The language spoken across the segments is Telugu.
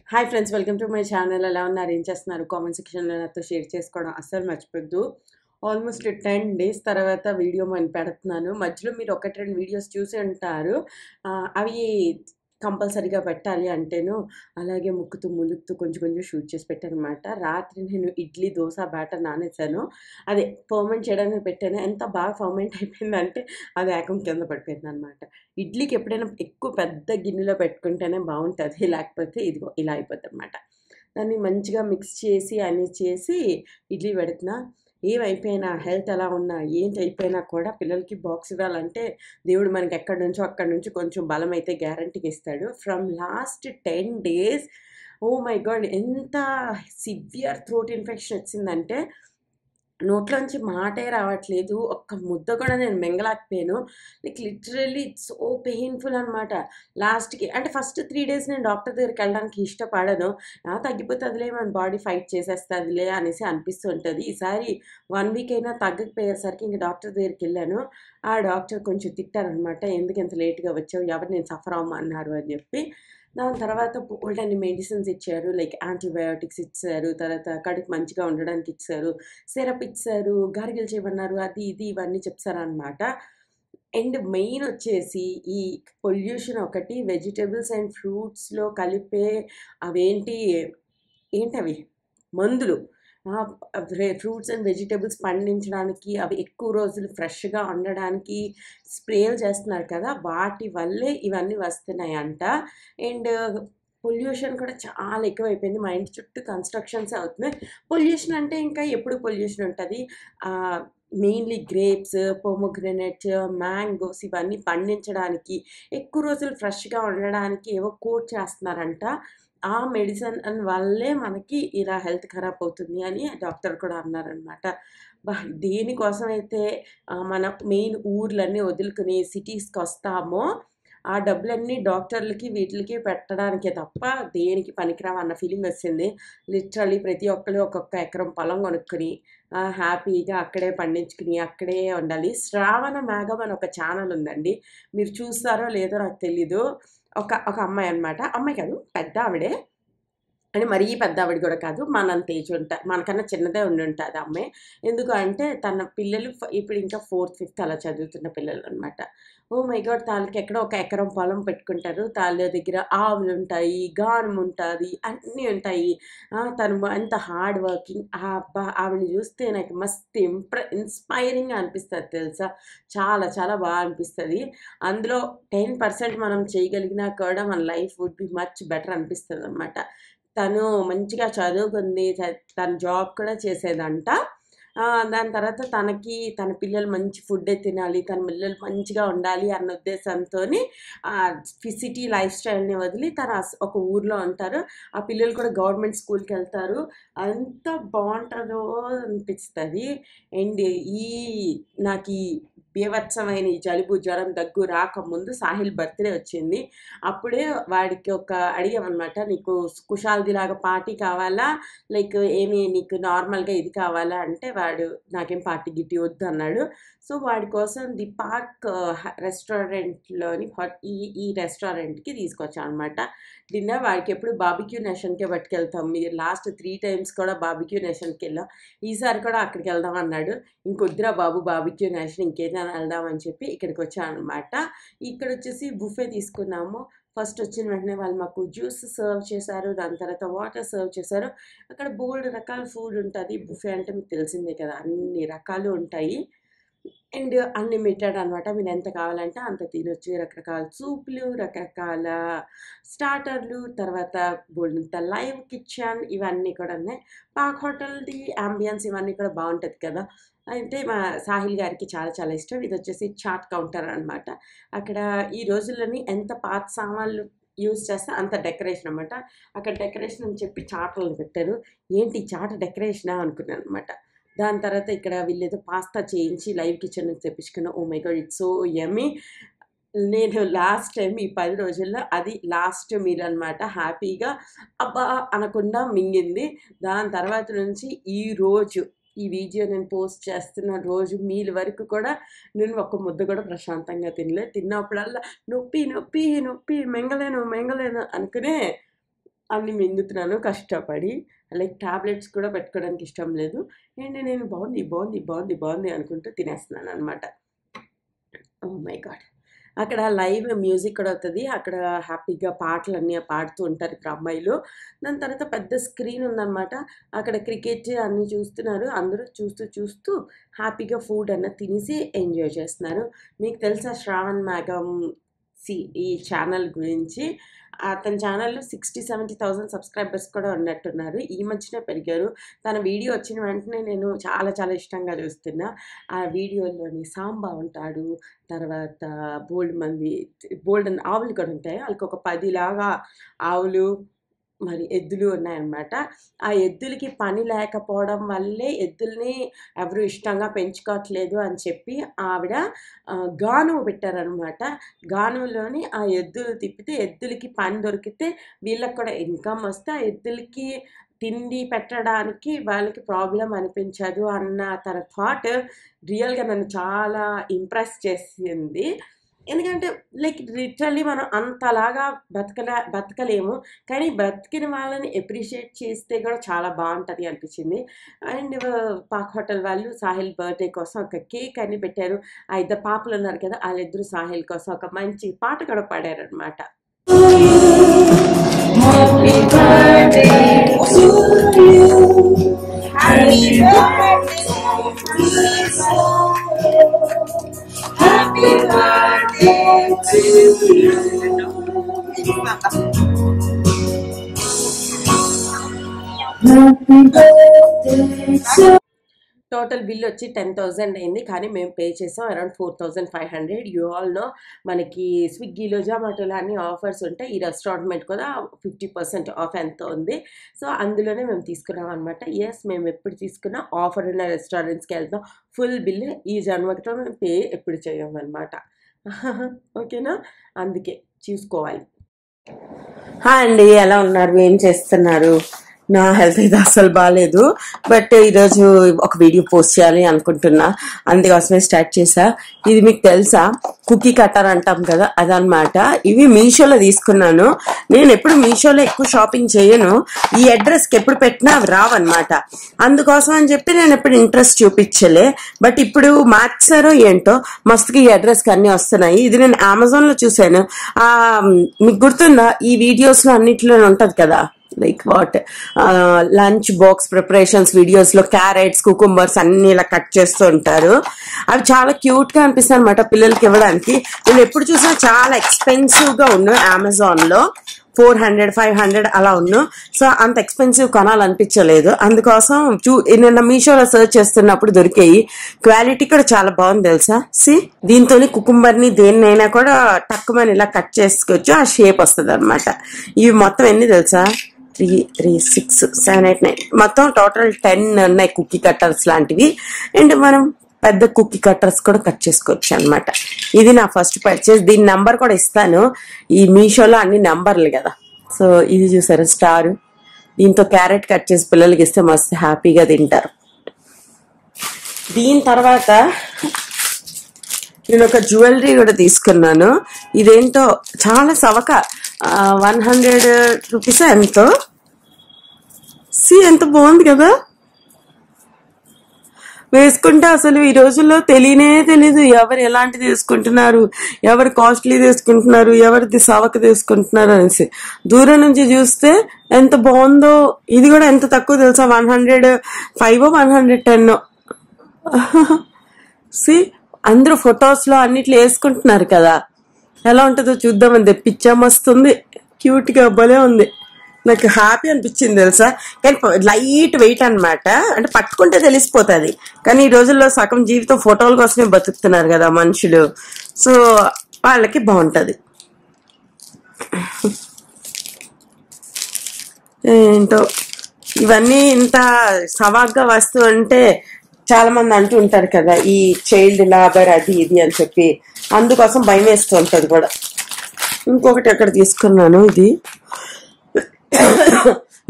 Hi friends, welcome to my channel. ఎలా ఉన్నారు, ఏం చేస్తున్నారు? కామెంట్ సెక్షన్లో నాతో షేర్ చేసుకోవడం అస్సలు మర్చిపోద్దు. ఆల్మోస్ట్ 10 డేస్ తర్వాత వీడియో నేను పెడుతున్నాను. మధ్యలో మీరు 1, 2 వీడియోస్ చూసి ఉంటారు. అవి కంపల్సరీగా పెట్టాలి అంటేను అలాగే ముక్కుతూ, ములుగుతూ కొంచెం కొంచెం షూట్ చేసి పెట్టాననమాట. రాత్రి నేను ఇడ్లీ, దోస బ్యాటర్ నానేసాను. అదే ఫర్మెంట్ చేయడానికి పెట్టాను. ఎంత బాగా ఫర్మెంట్ అయిపోయిందంటే అది ఏకంగా కింద పడిపోయిందనమాట. ఇడ్లీకి ఎప్పుడైనా ఎక్కువ పెద్ద గిన్నెలో పెట్టుకుంటేనే బావుంటది. లేకపోతే ఇదిగో ఇలా అయిపోద్దనమాట. దాన్ని మంచిగా మిక్స్ చేసి అన్నీ చేసి ఇడ్లీ పెడుతున్నా. ఏమైపోయినా, హెల్త్ ఎలా ఉన్నా, ఏంటి అయిపోయినా కూడా పిల్లలకి బాక్స్ ఇవ్వాలంటే దేవుడు మనకి ఎక్కడి నుంచో అక్కడి నుంచి కొంచెం బలమైతే గ్యారంటీగా ఇస్తాడు. From last 10 days oh my God! ఎంత సివియర్ థ్రోట్ ఇన్ఫెక్షన్ వచ్చిందంటే నోట్లోంచి మాటే రావట్లేదు. ఒక్క ముద్ద కూడా నేను మింగలేకపోయాను. Like literally it's so painful అనమాట. లాస్ట్‌కి అంటే ఫస్ట్ 3 డేస్ నేను డాక్టర్ దగ్గరికెళ్ళడానికి ఇష్టపడను. తగ్గిపోతదిలే, మన బాడీ ఫైట్ చేసేస్తదిలే అనేసి అనిపిస్తూ ఉంటది. ఈసారి 1 వీక్ అయినా తగ్గకపోయేసరికి ఇంక డాక్టర్ దగ్గరికెళ్ళాను. ఆ డాక్టర్ కొంచెం తిట్టారనమాట. "ఎందుకు ఇంత లేట్‌గా వచ్చావు? ఎవరు నిన్ను సఫర్ అవ్వమన్నారు" అని చెప్పి. దాని తర్వాత బోలెడన్ని మెడిసిన్స్ ఇచ్చారు. లైక్ యాంటీబయోటిక్స్ ఇచ్చారు. తర్వాత కడుపు మంచిగా ఉండడానికి ఇచ్చారు. సిరప్ ఇచ్చారు, గార్గిల్ చేయమన్నారు. అది, ఇది ఇవన్నీ చెప్పారనమాట. అండ్ మెయిన్ వచ్చేసి ఈ పొల్యూషన్ ఒకటి, వెజిటబుల్స్ అండ్ ఫ్రూట్స్‌లో కలిపే అవేంటి ఏంటవి మందులు. ఫ్రూట్స్ అండ్ వెజిటబుల్స్ పండించడానికి, అవి ఎక్కువ రోజులు ఫ్రెష్‌గా ఉండడానికి స్ప్రేలు చేస్తున్నారు కదా! వాటి వల్లే ఇవన్నీ వస్తున్నాయంట. అండ్ పొల్యూషన్ కూడా చాలా ఎక్కువైపోయింది. మా ఇంటి చుట్టూ కన్‌స్ట్రక్షన్సే అవుతున్నాయి. పొల్యూషన్ అంటే ఇంకా ఎప్పుడు పొల్యూషన్ ఉంటది. ఆహ్, మెయిన్‌లీ గ్రేప్స్, పొమోగ్రానేట్స్, మ్యాంగోస్ ఇవన్నీ పండించడానికి, ఎక్కువ రోజులు ఫ్రెష్‌గా ఉండడానికి ఏవో కోట్ చేస్తున్నారంట. ఆ మెడిసిన్ వల్లే మనకి ఇలా హెల్త్ ఖరాబ్ అవుతుంది అని డాక్టర్ కూడా అన్నారనమాట. దేనికోసమైతే మన మెయిన్ ఊర్లన్నీ వదులుకొని సిటీస్‌కొస్తామో, ఆ డబ్బులన్నీ డాక్టర్లకి వీటిలకి పెట్టడానికే తప్ప దేనికి పనికిరావన్న ఫీలింగొచ్చింది. లిటరల్లీ ప్రతి ఒక్కళ్ళు ఒక్కొక్క ఎకరం పొలం కొనుక్కొని హ్యాపీగా అక్కడే పండించుకొని, అక్కడే ఉండాలి. శ్రావణ మేఘం అని ఒక ఛానెల్ ఉందండి. మీరు చూస్తారో లేదో నాకు తెలీదు. ఒక అమ్మాయనమాట. అమ్మాయి కాదు, పెద్దావిడే. అంటే మరీ పెద్దావిడ గూడా కాదు. మనంత ఏజ్ మనకన్నా చిన్నదే ఉండుంటది ఆ అమ్మాయి. ఎందుకు అంటే తన పిల్లలు ఇప్పుడు ఇంకా ఫోర్త్, ఫిఫ్త్ అలా చదువుతున్న పిల్లలనమాట. ఓహ్ మై గాడ్! ఆళ్ళకెక్కడో ఒక ఎకరం పొలం పెట్టుకుంటారు. తాళ్ళ దగ్గర ఆవులుంటాయి, గానుముంటాది, అన్నీ ఉంటాయి. తను ఎంత హార్డ్ వర్కింగ్. అబ్బా! ఆవిడని జూస్తే నాకు మస్తు ఇన్‌స్పైరింగ్‌గా అనిపిస్తది తెలుసా! చాలా చాలా అనిపిస్తది. అందులో 10% మనం చేయగలిగినా కూడా మన life would be much better అనిపిస్తదనమాట. తను మంచిగా చదువుకుంది. తను జాబ్ కూడా చేసేదంట. దాని తర్వాత తన పిల్లలు మంచి ఫుడ్డే తినాలి, తన పిల్లలు మంచిగా ఉండాలి అన్న ఉద్దేశంతోని సిటీ లైఫ్ స్టైల్‌ని వదిలి తను ఒక ఊర్లో ఉంటారు. ఆ పిల్లలు కూడా గవర్నమెంట్ స్కూల్‌కెళ్తారు. ఎంత బావుంటదో అనిపిస్తది. అండ్ ఈ నాకీ బీభత్సమైన ఈ జలుబు, జ్వరం, దగ్గు రాకముందు సాహిల్ బర్త్‌డే వచ్చింది. అప్పుడే వాడికి అడిగామనమాట. "నీకు కుషాల్‌దిలాగా పార్టీ కావాలా? లైక్ ఏమి నీకు నార్మల్‌గా ఇది కావాలా?" అంటే వాడు "నాకేం పార్టీ గిట్టి వద్దు" అన్నాడు. సో, వాడి కోసం ది పార్క్ రెస్టారెంట్‌లోని ఈ ఈ రెస్టారెంట్‌కి తీసుకొచ్చామనమాట. Dinner వాడికెప్పుడు barbecue నేషన్‌కే పట్టుకెళ్తాం. మీరు లాస్ట్ 3 టైమ్స్ కూడా బార్బిక్యూ నేషన్‌కెళ్ళాం. ఈసారి కూడా అక్కడికెళ్దాం అన్నాడు. ఇంకొద్దురా బాబు బార్బిక్యూ నేషన్, ఇంకేదైనా వెళ్దాం అని చెప్పి ఇక్కడికొచ్చామనమాట. ఇక్కడొచ్చేసి బుఫే తీసుకున్నాము. ఫస్ట్ వచ్చిన వెంటనే వాళ్ళు మాకు జ్యూస్ సర్వ్ చేశారు. దాని తర్వాత వాటర్ సర్వ్ చేశారు. అక్కడ బోలెడు రకాల ఫుడ్ ఉంటది. బుఫే అంటే మీకు తెలిసిందే కదా! అన్ని రకాలు ఉంటాయి. అండ్ అన్‌లిమిటెడ్ అనమాట. మీరెంత కావాలంటే అంత తినొచ్చు. రకరకాల సూప్‌లు, రకరకాల స్టార్టర్‌లు, తర్వాత బోలెడంత లైవ్ కిచెన్ ఇవన్నీ కూడా ఉన్నాయి. పాక్ హోటల్‌ది యాంబియన్స్ ఇవన్నీ కూడా బావుంటది కదా! అయితే మా సాహిల్ గారికి చాలా చాలా ఇష్టం. ఇదొచ్చేసి చాట్ కౌంటర్ అనమాట. అక్కడ ఈ రోజుల్లోని ఎంత పాత సామాన్లు యూజ్ చేస్తే అంత డెకరేషన్ అనమాట. అక్కడ డెకరేషన్ అని చెప్పి చాటలను పెట్టారు. ఏంటి చాట డెకరేషనా అనుకున్నాననమాట. దాని తర్వాత ఇక్కడ వీళ్ళేదో పాస్తా చేయించి లైవ్ కిచెన్ నుంచి తెప్పించుకున్నా. Oh my God! It's so yummy. నేను లాస్ట్ టైమ్ ఈ 10 రోజుల్లో అది లాస్ట్ మీల్ అనమాట. హ్యాపీగా అబ్బా! అనకుండా మింగింది. దాని తర్వాత నుంచి ఈరోజు ఈ వీడియో నేను పోస్ట్ చేస్తున్న రోజు మీల్ వరకు కూడా నేను ఒక్క ముద్ద కూడా ప్రశాంతంగా తినలేదు. తిన్నప్పుడల్లా నొప్పి, నొప్పి, నొప్పి మింగలేను, మింగలేను అనుకునే అన్ని మింగుతున్నాను కష్టపడి. లైక్ టాబ్లెట్స్ కూడా పెట్టుకోవడానికి ఇష్టం లేదు. అండ్ నేను బాగుంది, బాగుంది, బాగుంది, బాగుంది అనుకుంటూ తినేస్తున్నాననమాట. Oh my God! అక్కడ లైవ్ మ్యూజిక్ కూడా అవుతది. అక్కడ హ్యాపీగా పాటలన్నీ పాడుతూ ఉంటారు ఇక్కడ అమ్మాయిలు. దాని తర్వాత పెద్ద స్క్రీన్ ఉందనమాట. అక్కడ క్రికెట్ అన్నీ చూస్తున్నారు. అందరూ చూస్తూ, చూస్తూ హ్యాపీగా ఫుడ్ అన్నది తినేసి ఎంజాయ్ చేస్తున్నారు. మీకు తెలుసా శ్రావణ్ మేఘం ఈ ఛానల్ గురించి? అతని ఛానల్‌లో 60,000-70,000 సబ్స్క్రైబర్స్ కూడా ఉన్నట్టున్నారు. ఈ మధ్యనే పెరిగారు. తన వీడియో వచ్చిన వెంటనే నేను చాలా చాలా ఇష్టంగా చూస్తున్నా. ఆ వీడియోలోని సాంబా ఉంటాడు. తర్వాత బోలెడన్ని ఆవులు కూడా ఉంటాయి. ఆళ్ళకొక 10 లాగా ఆవులు మరి ఎద్దులు ఉన్నాయన్నమాట. ఆ ఎద్దులకి పని లేకపోవడం వల్లే ఎద్దుల్ని ఎవరు ఇష్టంగా పెంచుకోవట్లేదు అని చెప్పి ఆవిడ గానుగ పెట్టారనమాట. గానుగలోని ఆ ఎద్దులు తిప్పితే ఎద్దులకి పని దొరికితే వీళ్ళకి కూడా ఇన్‌కమ్ వస్తే ఆ ఎద్దులకి తిండి పెట్టడానికి వాళ్ళకి ప్రాబ్లమ్ అనిపించదు అన్న తన థాట్ రియల్‌గా నన్ను చాలా ఇంప్రెస్ చేసింది. ఎందుకంటే లైక్ లిటరల్లీ మనం అంతలాగా బతకలేము. కానీ బ్రతికిన వాళ్ళని అప్రిషియేట్ చేస్తే కూడా చాలా బావుంటది అనిపించింది. అండ్ పాక్ హోటల్ వాళ్ళు సాహిల్ బర్త్‌డే కోసం ఒక కేక్ అని పెట్టారు. ఆ ఇద్దరు పాపలున్నారు కదా! ఆళ్ళిద్దరూ సాహిల్ కోసం ఒక మంచి పాట కూడా పాడారనమాట. Happy birthday to you. Happy birthday happy birthday to you. Happy birthday to total bill వచ్చి 10,000 అయింది. కానీ మేము పే చేసాం అరౌండ్ 4,500. యూ ఆల్ నో మనకి స్విగ్గీలో, జొమాటోలో అన్ని ఆఫర్స్ ఉంటాయి. ఈ రెస్టారెంట్ మీద కూడా 50% ఆఫ్ ఎంతో ఉంది. సో, అందులోనే మేము తీసుకున్నాం అనమాట. యెస్, మేము ఎప్పుడు తీసుకున్నా ఆఫర్ ఉన్న రెస్టారెంట్స్‌కి వెళ్తాం. ఫుల్ బిల్ ఈ జన్మతో మేము పే ఎప్పుడు చేయమనమాట. ఓకేనా? అందుకే చూసుకోవాలి. హాయ్ అండి, ఎలా ఉన్నారు? ఏం చేస్తున్నారు? నా హెల్త్ అయితే అస్సలు బాగాలేదు. బట్ ఈరోజు ఒక వీడియో పోస్ట్ చేయాలి అనుకుంటున్నా. అందుకోసమే స్టార్ట్ చేసా. ఇది మీకు తెలుసా? కుకీ కట్టర్ అంటాం కదా, అదనమాట. ఇవి మీషోలో తీసుకున్నాను. నేను ఎప్పుడు మీషోలో ఎక్కువ షాపింగ్ చేయను. ఈ అడ్రస్కి ఎప్పుడు పెట్టినా అవి రావన్నమాట. అందుకోసం అని చెప్పి నేను ఎప్పుడు ఇంట్రెస్ట్ చూపించలే. బట్ ఇప్పుడు మార్చారో ఏంటో మస్తుగా ఈ అడ్రస్కి అన్ని వస్తున్నాయి. ఇది నేను అమెజాన్ లో చూసాను. మీకు గుర్తుందా? ఈ వీడియోస్ లో అన్నిట్లో ఉంటది కదా, like what lunch box preparations videos లో క్యారెట్స్, కుకుంబర్స్ అన్ని ఇలా కట్ చేస్తూ ఉంటారు. అవి చాలా క్యూట్ గా అనిపిస్తాయి అనమాట పిల్లలకి ఇవ్వడానికి. నేను ఎప్పుడు చూసినా చాలా ఎక్స్పెన్సివ్ గా ఉన్నాయి. అమెజాన్ లో 400-500 అలా ఉన్నాను. సో అంత ఎక్స్పెన్సివ్ కొనాలనిపించలేదు. అందుకోసం నిన్న మీషోలో సర్చ్ చేస్తున్నప్పుడు దొరికాయి. క్వాలిటీ కూడా చాలా బాగుంది తెలుసా. దీంతో కుకుంబర్ ని దేన్నైనా కూడా టక్కుమని ఇలా కట్ చేసుకోవచ్చు. ఆ షేప్ వస్తుంది అనమాట. ఇవి మొత్తం ఎన్ని తెలుసా? 3, 6, 7, 8, 9 మొత్తం టోటల్ 10 ఉన్నాయి కుకీ కట్టర్స్ లాంటివి. అండ్ మనం పెద్ద కుకీ కట్టర్స్ కూడా కట్ చేసుకోవచ్చు అనమాట. ఇది నా ఫస్ట్ పర్చేస్. దీని నంబర్ కూడా ఇస్తాను. ఈ మీషోలో అన్ని నంబర్లు కదా. సో ఇది చూసారు స్టార్. దీంతో క్యారెట్ కట్ చేసి పిల్లలకి ఇస్తే మస్తు హ్యాపీగా తింటారు. దీని తర్వాత నేను ఒక జ్యువెలరీ కూడా తీసుకున్నాను. ఇదేంటో చాలా సవక, 100 రూపీస్ ఎంతో. ఎంత బాగుంది కదా. వేసుకుంటే అసలు ఈ రోజుల్లో తెలీదు ఎవరు ఎలాంటి తీసుకుంటున్నారు, ఎవరు కాస్ట్లీ తీసుకుంటున్నారు, ఎవరిది సవక తీసుకుంటున్నారు అనేసి. దూరం నుంచి చూస్తే ఎంత బాగుందో. ఇది కూడా ఎంత తక్కువ తెలుసా? 105 110. అందరూ ఫొటోస్ లో అన్నిట్లో వేసుకుంటున్నారు కదా. ఎలా ఉంటుందో చూద్దామని తెప్పించా. మస్తుంది, క్యూట్ గా భలే ఉంది. నాకు హ్యాపీ అనిపించింది తెలుసా. కానీ లైట్ వెయిట్ అనమాట. అంటే పట్టుకుంటే తెలిసిపోతుంది. కానీ ఈ రోజుల్లో సగం జీవితం ఫోటోల కోసమే బతుకుతున్నారు కదా మనుషులు. సో వాళ్ళకి బాగుంటది. ఏంటో ఇవన్నీ ఇంత సవాగ్గా వస్తూ అంటే చాలా మంది అంటూ ఉంటారు కదా, ఈ చైల్డ్ లేబర్ అది ఇది అని చెప్పి. అందుకోసం భయం వేస్తూ ఉంటది కూడా. ఇంకొకటి ఎక్కడ తీసుకున్నాను, ఇది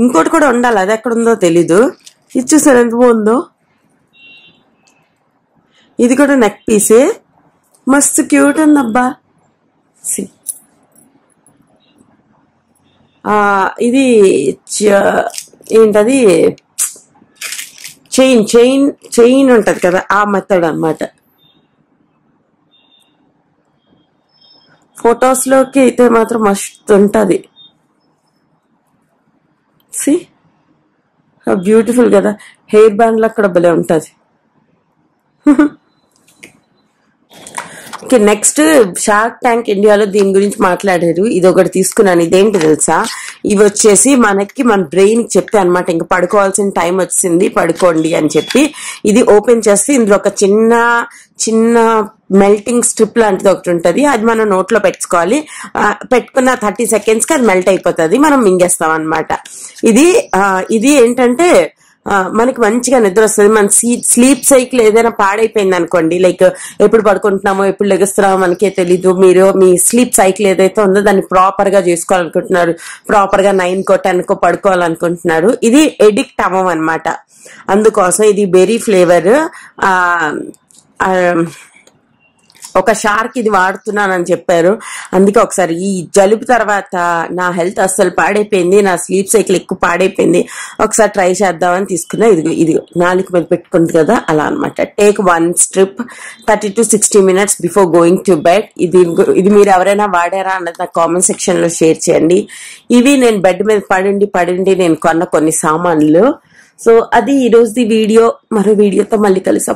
ఇంకోటి కూడా ఉండాలి. అది ఎక్కడ ఉందో తెలీదు. ఇది చూసారు ఎంత బాగుందో. ఇది కూడా నెక్ పీసే, మస్తు క్యూట్ ఉంది అబ్బా. ఇది ఏంటది చైన్ ఉంటది కదా, ఆ మెథడ్ అన్నమాట. ఫొటోస్ లోకి అయితే మాత్రం మస్తు ఉంటది. సి బ్యూటిఫుల్ కదా, హెయిర్ బ్యాండ్ లో అక్కడ భలే ఉంటది. ఓకే, నెక్స్ట్ షార్క్ ట్యాంక్ ఇండియాలో దీని గురించి మాట్లాడారు. ఇది ఒకటి తీసుకున్నాను. ఇదేంటి తెలుసా, ఇవి వచ్చేసి మన బ్రెయిన్ చెప్తే అనమాట, ఇంకా పడుకోవాల్సిన టైం వచ్చింది, పడుకోండి అని చెప్పి. ఇది ఓపెన్ చేస్తే ఇందులో ఒక చిన్న మెల్టింగ్ స్ట్రిప్ లాంటిది ఒకటి ఉంటది. అది మనం నోట్లో పెట్టుకోవాలి. పెట్టుకున్న 30 seconds కి అది మెల్ట్ అయిపోతుంది, మనం మింగేస్తాం అనమాట. ఇది ఏంటంటే మనకి మంచిగా నిద్ర వస్తుంది. మన స్లీప్ సైకిల్ ఏదైనా పాడైపోయింది అనుకోండి, లైక్ ఎప్పుడు పడుకుంటున్నామో ఎప్పుడు లెగుస్తున్నామో మనకే తెలీదు. మీరు మీ స్లీప్ సైకిల్ ఏదైతే ఉందో దాన్ని ప్రాపర్ గా చేసుకోవాలనుకుంటున్నారు, ప్రాపర్ గా 9కో 10కో పడుకోవాలనుకుంటున్నారు, ఇది ఎడిక్ట్ అవ్వం అనమాట. అందుకోసం ఇది బెర్రీ ఫ్లేవర్. ఒక షార్క్ ఇది వాడుతున్నానని చెప్పారు. అందుకే ఒకసారి ఈ జలుబు తర్వాత నా హెల్త్ అస్సలు పాడైపోయింది, నా స్లీప్ సైకిల్ ఎక్కువ పాడైపోయింది, ఒకసారి ట్రై చేద్దామని తీసుకున్నా. ఇది నాలుగు మీద పెట్టుకుంది కదా, అలా అనమాట. Take 1 strip 30 to 60 minutes before going to bed. ఇది మీరు ఎవరైనా వాడారా అన్నది నాకు కామెంట్ సెక్షన్ లో షేర్ చేయండి. ఇవి నేను బెడ్ మీద పడిండి నేను కొన్న కొన్ని సామాన్లు. సో అది ఈ రోజుది వీడియో. మరో వీడియోతో మళ్ళీ కలిసి